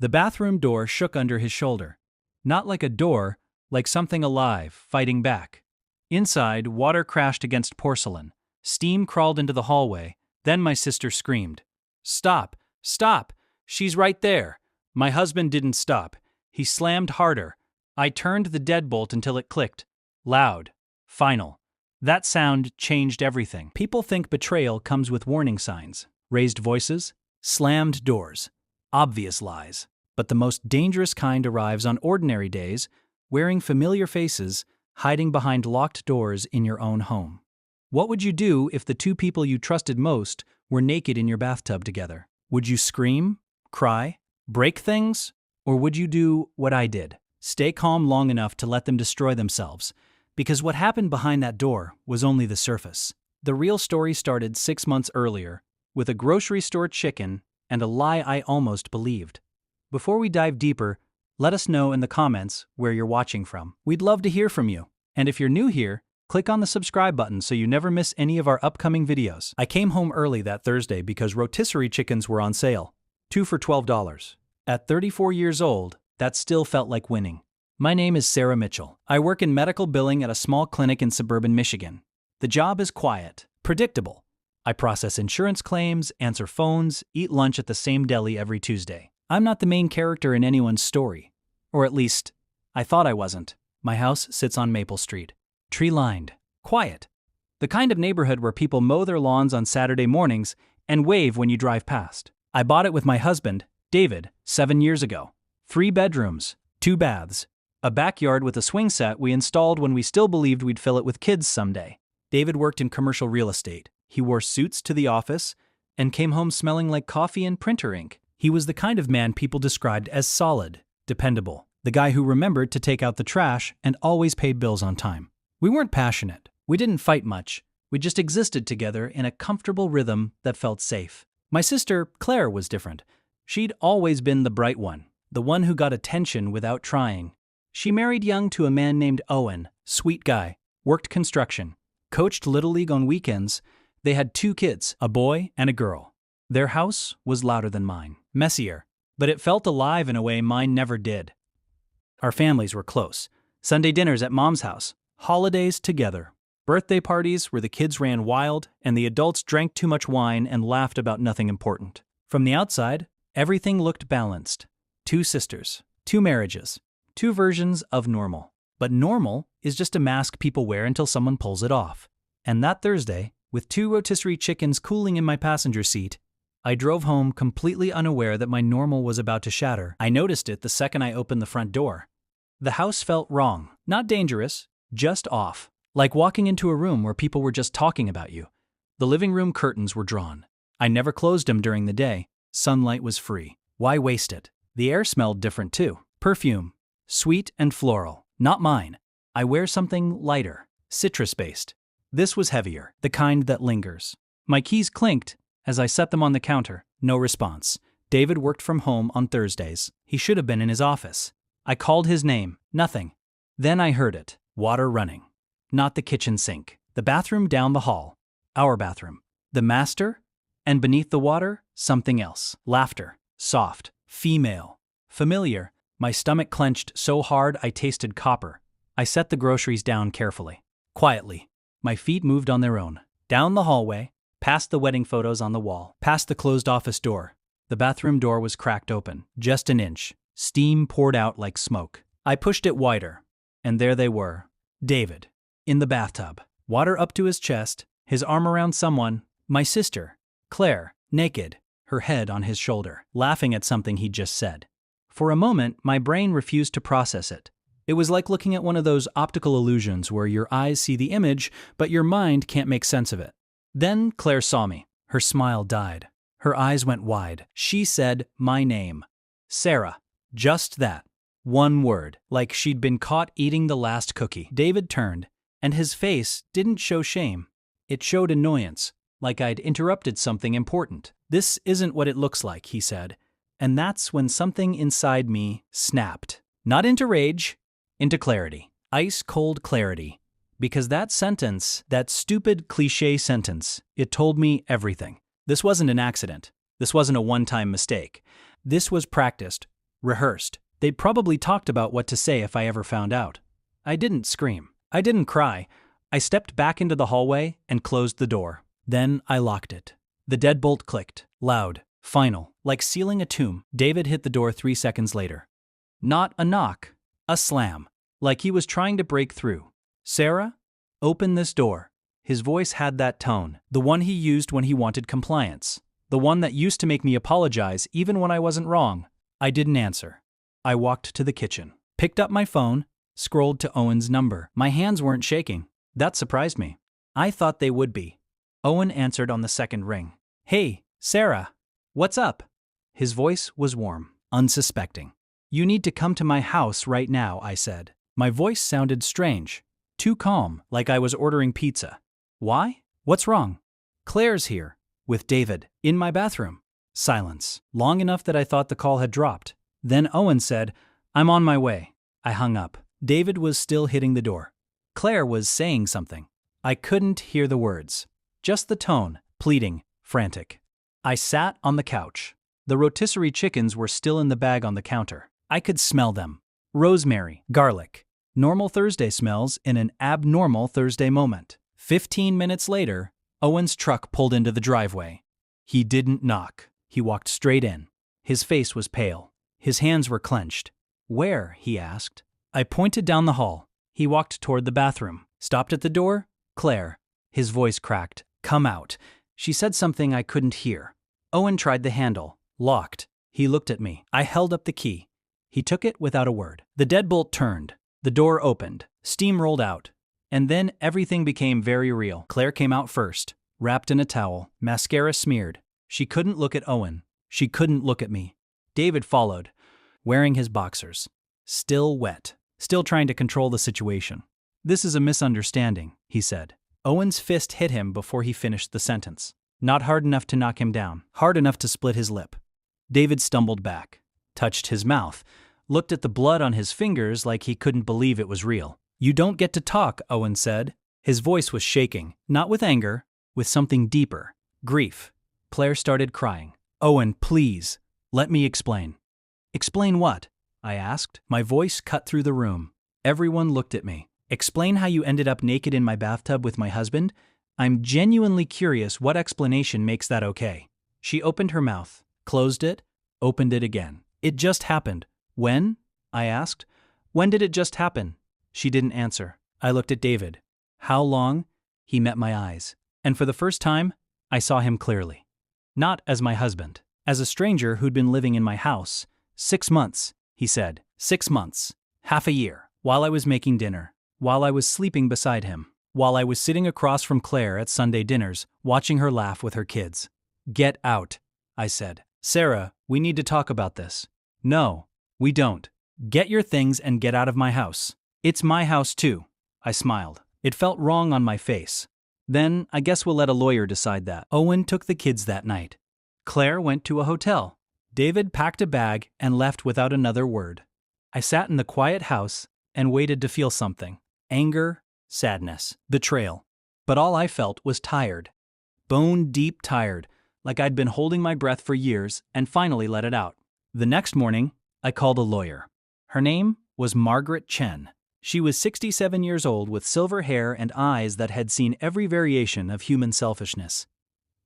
The bathroom door shook under his shoulder. Not like a door, like something alive, fighting back. Inside, water crashed against porcelain. Steam crawled into the hallway. Then my sister screamed. "Stop! Stop! She's right there!" My husband didn't stop. He slammed harder. I turned the deadbolt until it clicked. Loud. Final. That sound changed everything. People think betrayal comes with warning signs. Raised voices, slammed doors, obvious lies. But the most dangerous kind arrives on ordinary days, wearing familiar faces, hiding behind locked doors in your own home. What would you do if the two people you trusted most were naked in your bathtub together? Would you scream, cry, break things? Or would you do what I did? Stay calm long enough to let them destroy themselves. Because what happened behind that door was only the surface. The real story started 6 months earlier, with a grocery store chicken and a lie I almost believed. Before we dive deeper, let us know in the comments where you're watching from. We'd love to hear from you. And if you're new here, click on the subscribe button so you never miss any of our upcoming videos. I came home early that Thursday because rotisserie chickens were on sale. 2 for $12. At 34 years old, that still felt like winning. My name is Sarah Mitchell. I work in medical billing at a small clinic in suburban Michigan. The job is quiet, predictable. I process insurance claims, answer phones, eat lunch at the same deli every Tuesday. I'm not the main character in anyone's story. Or at least, I thought I wasn't. My house sits on Maple Street. Tree-lined. Quiet. The kind of neighborhood where people mow their lawns on Saturday mornings and wave when you drive past. I bought it with my husband, David, 7 years ago. 3 bedrooms, 2 baths, a backyard with a swing set we installed when we still believed we'd fill it with kids someday. David worked in commercial real estate. He wore suits to the office and came home smelling like coffee and printer ink. He was the kind of man people described as solid, dependable. The guy who remembered to take out the trash and always paid bills on time. We weren't passionate. We didn't fight much. We just existed together in a comfortable rhythm that felt safe. My sister, Claire, was different. She'd always been the bright one, the one who got attention without trying. She married young to a man named Owen, sweet guy, worked construction, coached Little League on weekends. They had 2 kids, a boy and a girl. Their house was louder than mine, messier, but it felt alive in a way mine never did. Our families were close. Sunday dinners at Mom's house, holidays together, birthday parties where the kids ran wild and the adults drank too much wine and laughed about nothing important. From the outside, everything looked balanced. 2 sisters, 2 marriages, 2 versions of normal. But normal is just a mask people wear until someone pulls it off. And that Thursday, with 2 rotisserie chickens cooling in my passenger seat, I drove home completely unaware that my normal was about to shatter. I noticed it the second I opened the front door. The house felt wrong. Not dangerous, just off. Like walking into a room where people were just talking about you. The living room curtains were drawn. I never closed them during the day. Sunlight was free. Why waste it? The air smelled different too. Perfume. Sweet and floral. Not mine. I wear something lighter. Citrus-based. This was heavier. The kind that lingers. My keys clinked as I set them on the counter. No response. David worked from home on Thursdays. He should have been in his office. I called his name. Nothing. Then I heard it. Water running. Not the kitchen sink. The bathroom down the hall. Our bathroom. The master. And beneath the water, something else. Laughter. Soft. Female. Familiar. My stomach clenched so hard I tasted copper. I set the groceries down carefully. Quietly. My feet moved on their own. Down the hallway, past the wedding photos on the wall, past the closed office door. The bathroom door was cracked open. Just an inch. Steam poured out like smoke. I pushed it wider. And there they were. David. In the bathtub. Water up to his chest, his arm around someone. My sister, Claire, naked, her head on his shoulder, laughing at something he'd just said. For a moment, my brain refused to process it. It was like looking at one of those optical illusions where your eyes see the image, but your mind can't make sense of it. Then Claire saw me. Her smile died. Her eyes went wide. She said my name. Sarah. Just that. One word, like she'd been caught eating the last cookie. David turned, and his face didn't show shame. It showed annoyance, like I'd interrupted something important. This isn't what it looks like, he said. And that's when something inside me snapped. Not into rage, into clarity. Ice-cold clarity. Because that sentence, that stupid cliché sentence, it told me everything. This wasn't an accident. This wasn't a one-time mistake. This was practiced, Rehearsed. They'd probably talked about what to say if I ever found out. I didn't scream. I didn't cry. I stepped back into the hallway and closed the door. Then I locked it. The deadbolt clicked. Loud. Final. Like sealing a tomb. David hit the door 3 seconds later. Not a knock. A slam. Like he was trying to break through. Sarah? Open this door. His voice had that tone. The one he used when he wanted compliance. The one that used to make me apologize even when I wasn't wrong. I didn't answer. I walked to the kitchen. Picked up my phone. Scrolled to Owen's number. My hands weren't shaking. That surprised me. I thought they would be. Owen answered on the second ring. Hey, Sarah. What's up? His voice was warm, unsuspecting. You need to come to my house right now, I said. My voice sounded strange. Too calm, like I was ordering pizza. Why? What's wrong? Claire's here. With David. In my bathroom. Silence. Long enough that I thought the call had dropped. Then Owen said, I'm on my way. I hung up. David was still hitting the door. Claire was saying something. I couldn't hear the words. Just the tone, pleading, frantic. I sat on the couch. The rotisserie chickens were still in the bag on the counter. I could smell them. Rosemary, garlic. Normal Thursday smells in an abnormal Thursday moment. 15 minutes later, Owen's truck pulled into the driveway. He didn't knock. He walked straight in. His face was pale. His hands were clenched. Where? He asked. I pointed down the hall. He walked toward the bathroom. Stopped at the door. Claire. His voice cracked. Come out. She said something I couldn't hear. Owen tried the handle. Locked. He looked at me. I held up the key. He took it without a word. The deadbolt turned. The door opened. Steam rolled out. And then everything became very real. Claire came out first, wrapped in a towel, mascara smeared. She couldn't look at Owen. She couldn't look at me. David followed, wearing his boxers. Still wet. Still trying to control the situation. This is a misunderstanding, he said. Owen's fist hit him before he finished the sentence. Not hard enough to knock him down. Hard enough to split his lip. David stumbled back, touched his mouth, looked at the blood on his fingers like he couldn't believe it was real. You don't get to talk, Owen said. His voice was shaking, not with anger, with something deeper. Grief. Claire started crying. Owen, please. Let me explain. Explain what? I asked. My voice cut through the room. Everyone looked at me. Explain how you ended up naked in my bathtub with my husband? I'm genuinely curious what explanation makes that okay. She opened her mouth, closed it, opened it again. It just happened. When? I asked. When did it just happen? She didn't answer. I looked at David. How long? He met my eyes. And for the first time, I saw him clearly. Not as my husband. As a stranger who'd been living in my house. 6 months, he said. 6 months. Half a year. While I was making dinner. While I was sleeping beside him. While I was sitting across from Claire at Sunday dinners, watching her laugh with her kids. Get out, I said. Sarah, we need to talk about this. No, we don't. Get your things and get out of my house. It's my house too. I smiled. It felt wrong on my face. Then, I guess we'll let a lawyer decide that. Owen took the kids that night. Claire went to a hotel. David packed a bag and left without another word. I sat in the quiet house and waited to feel something. Anger, sadness, betrayal. But all I felt was tired. Bone-deep tired, like I'd been holding my breath for years and finally let it out. The next morning, I called a lawyer. Her name was Margaret Chen. She was 67 years old with silver hair and eyes that had seen every variation of human selfishness.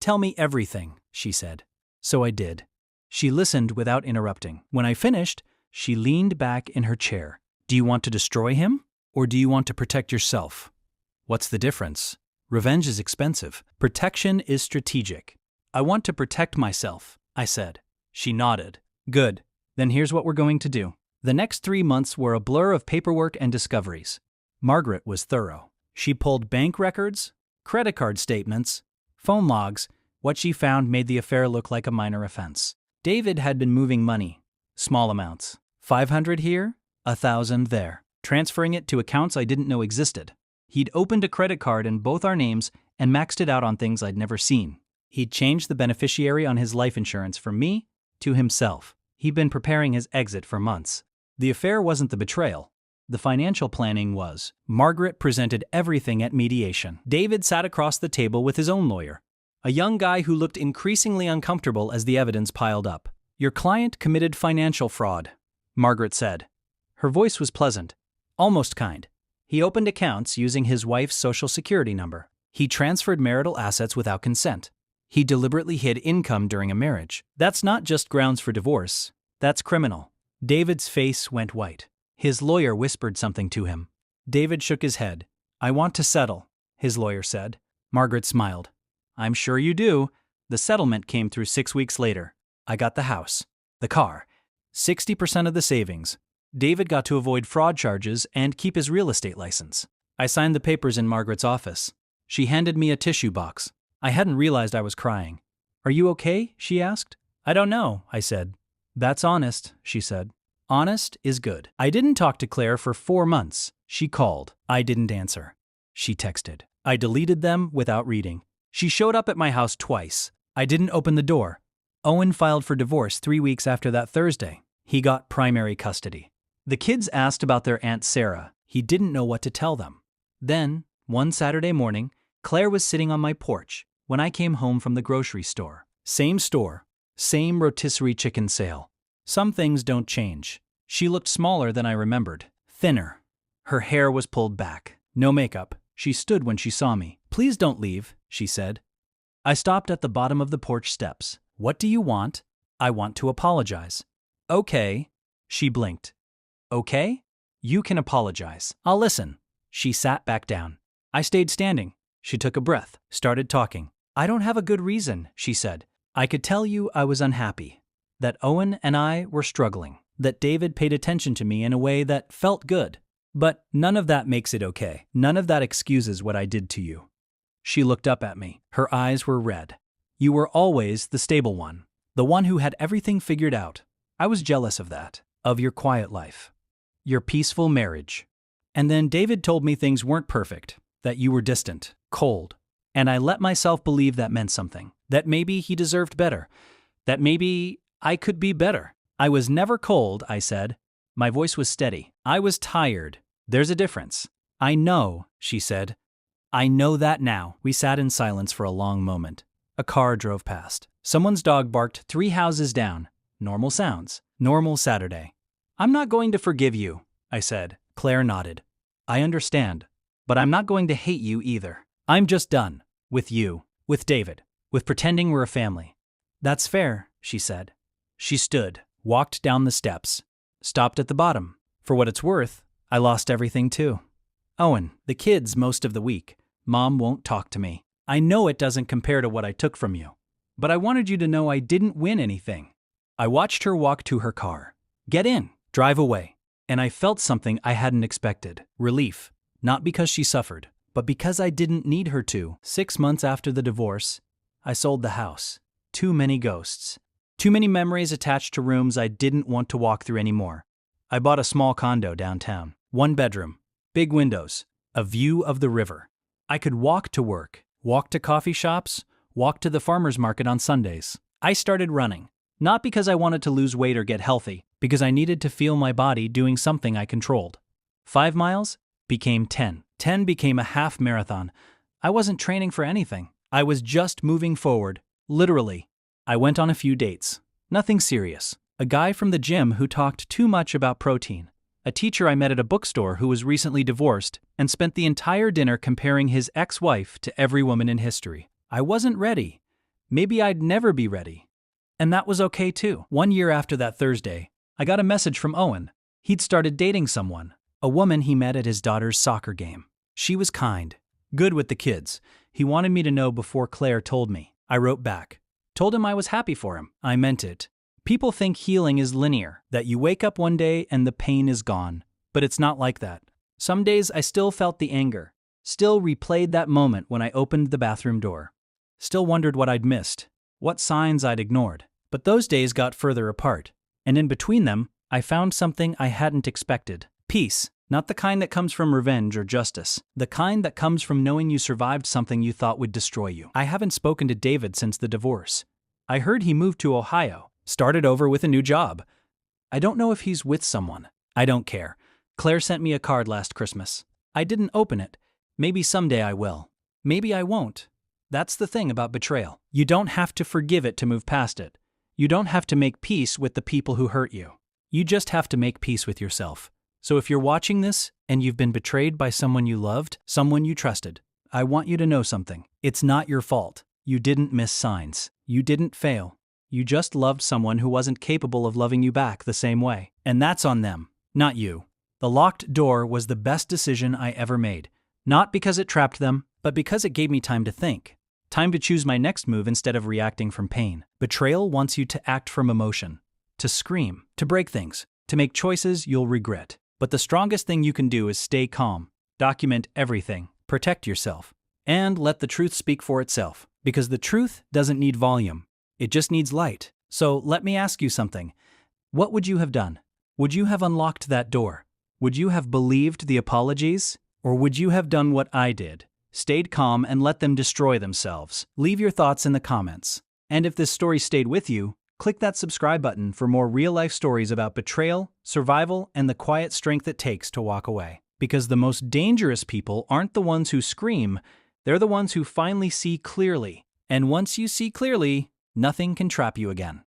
Tell me everything, she said. So I did. She listened without interrupting. When I finished, she leaned back in her chair. Do you want to destroy him? Or do you want to protect yourself? What's the difference? Revenge is expensive. Protection is strategic. I want to protect myself, I said. She nodded. Good. Then here's what we're going to do. The next 3 months were a blur of paperwork and discoveries. Margaret was thorough. She pulled bank records, credit card statements, phone logs. What she found made the affair look like a minor offense. David had been moving money, small amounts. 500 here, 1,000 there. Transferring it to accounts I didn't know existed. He'd opened a credit card in both our names and maxed it out on things I'd never seen. He'd changed the beneficiary on his life insurance from me to himself. He'd been preparing his exit for months. The affair wasn't the betrayal. The financial planning was. Margaret presented everything at mediation. David sat across the table with his own lawyer, a young guy who looked increasingly uncomfortable as the evidence piled up. Your client committed financial fraud, Margaret said. Her voice was pleasant, almost kind. He opened accounts using his wife's social security number. He transferred marital assets without consent. He deliberately hid income during a marriage. That's not just grounds for divorce. That's criminal. David's face went white. His lawyer whispered something to him. David shook his head. I want to settle, his lawyer said. Margaret smiled. I'm sure you do. The settlement came through 6 weeks later. I got the house, the car, 60% of the savings. David got to avoid fraud charges and keep his real estate license. I signed the papers in Margaret's office. She handed me a tissue box. I hadn't realized I was crying. Are you okay? She asked. I don't know, I said. That's honest, she said. Honest is good. I didn't talk to Claire for 4 months. She called. I didn't answer. She texted. I deleted them without reading. She showed up at my house twice. I didn't open the door. Owen filed for divorce 3 weeks after that Thursday. He got primary custody. The kids asked about their Aunt Sarah. He didn't know what to tell them. Then, one Saturday morning, Claire was sitting on my porch when I came home from the grocery store. Same store, same rotisserie chicken sale. Some things don't change. She looked smaller than I remembered, thinner. Her hair was pulled back. No makeup. She stood when she saw me. Please don't leave, she said. I stopped at the bottom of the porch steps. What do you want? I want to apologize. Okay. She blinked. Okay? You can apologize. I'll listen. She sat back down. I stayed standing. She took a breath, started talking. I don't have a good reason, she said. I could tell you I was unhappy. That Owen and I were struggling. That David paid attention to me in a way that felt good. But none of that makes it okay. None of that excuses what I did to you. She looked up at me. Her eyes were red. You were always the stable one. The one who had everything figured out. I was jealous of that. Of your quiet life. Your peaceful marriage. And then David told me things weren't perfect. That you were distant, cold. And I let myself believe that meant something. That maybe he deserved better. That maybe I could be better. I was never cold, I said. My voice was steady. I was tired. There's a difference. I know, she said. I know that now. We sat in silence for a long moment. A car drove past. Someone's dog barked 3 houses down. Normal sounds. Normal Saturday. I'm not going to forgive you, I said. Claire nodded. I understand. But I'm not going to hate you either. I'm just done. With you. With David. With pretending we're a family. That's fair, she said. She stood, walked down the steps, stopped at the bottom. For what it's worth, I lost everything too. Owen, the kids most of the week. Mom won't talk to me. I know it doesn't compare to what I took from you. But I wanted you to know I didn't win anything. I watched her walk to her car. Get in. Drive away. And I felt something I hadn't expected. Relief. Not because she suffered, but because I didn't need her to. 6 months after the divorce, I sold the house. Too many ghosts. Too many memories attached to rooms I didn't want to walk through anymore. I bought a small condo downtown. 1 bedroom. Big windows. A view of the river. I could walk to work, walk to coffee shops, walk to the farmer's market on Sundays. I started running. Not because I wanted to lose weight or get healthy, because I needed to feel my body doing something I controlled. 5 miles became 10. 10 became a half marathon. I wasn't training for anything. I was just moving forward, literally. I went on a few dates. Nothing serious. A guy from the gym who talked too much about protein. A teacher I met at a bookstore who was recently divorced and spent the entire dinner comparing his ex-wife to every woman in history. I wasn't ready. Maybe I'd never be ready. And that was okay too. 1 year after that Thursday, I got a message from Owen. He'd started dating someone, a woman he met at his daughter's soccer game. She was kind, good with the kids. He wanted me to know before Claire told me. I wrote back. Told him I was happy for him. I meant it. People think healing is linear, that you wake up one day and the pain is gone. But it's not like that. Some days I still felt the anger, still replayed that moment when I opened the bathroom door. Still wondered what I'd missed, what signs I'd ignored. But those days got further apart. And in between them, I found something I hadn't expected. Peace. Not the kind that comes from revenge or justice. The kind that comes from knowing you survived something you thought would destroy you. I haven't spoken to David since the divorce. I heard he moved to Ohio, started over with a new job. I don't know if he's with someone. I don't care. Claire sent me a card last Christmas. I didn't open it. Maybe someday I will. Maybe I won't. That's the thing about betrayal. You don't have to forgive it to move past it. You don't have to make peace with the people who hurt you. You just have to make peace with yourself. So if you're watching this and you've been betrayed by someone you loved, someone you trusted, I want you to know something. It's not your fault. You didn't miss signs. You didn't fail. You just loved someone who wasn't capable of loving you back the same way. And that's on them, not you. The locked door was the best decision I ever made. Not because it trapped them, but because it gave me time to think. Time to choose my next move instead of reacting from pain. Betrayal wants you to act from emotion, to scream, to break things, to make choices you'll regret. But the strongest thing you can do is stay calm, document everything, protect yourself, and let the truth speak for itself. Because the truth doesn't need volume. It just needs light. So let me ask you something. What would you have done? Would you have unlocked that door? Would you have believed the apologies? Or would you have done what I did? Stayed calm and let them destroy themselves? Leave your thoughts in the comments. And if this story stayed with you, click that subscribe button for more real-life stories about betrayal, survival, and the quiet strength it takes to walk away. Because the most dangerous people aren't the ones who scream, they're the ones who finally see clearly. And once you see clearly, nothing can trap you again.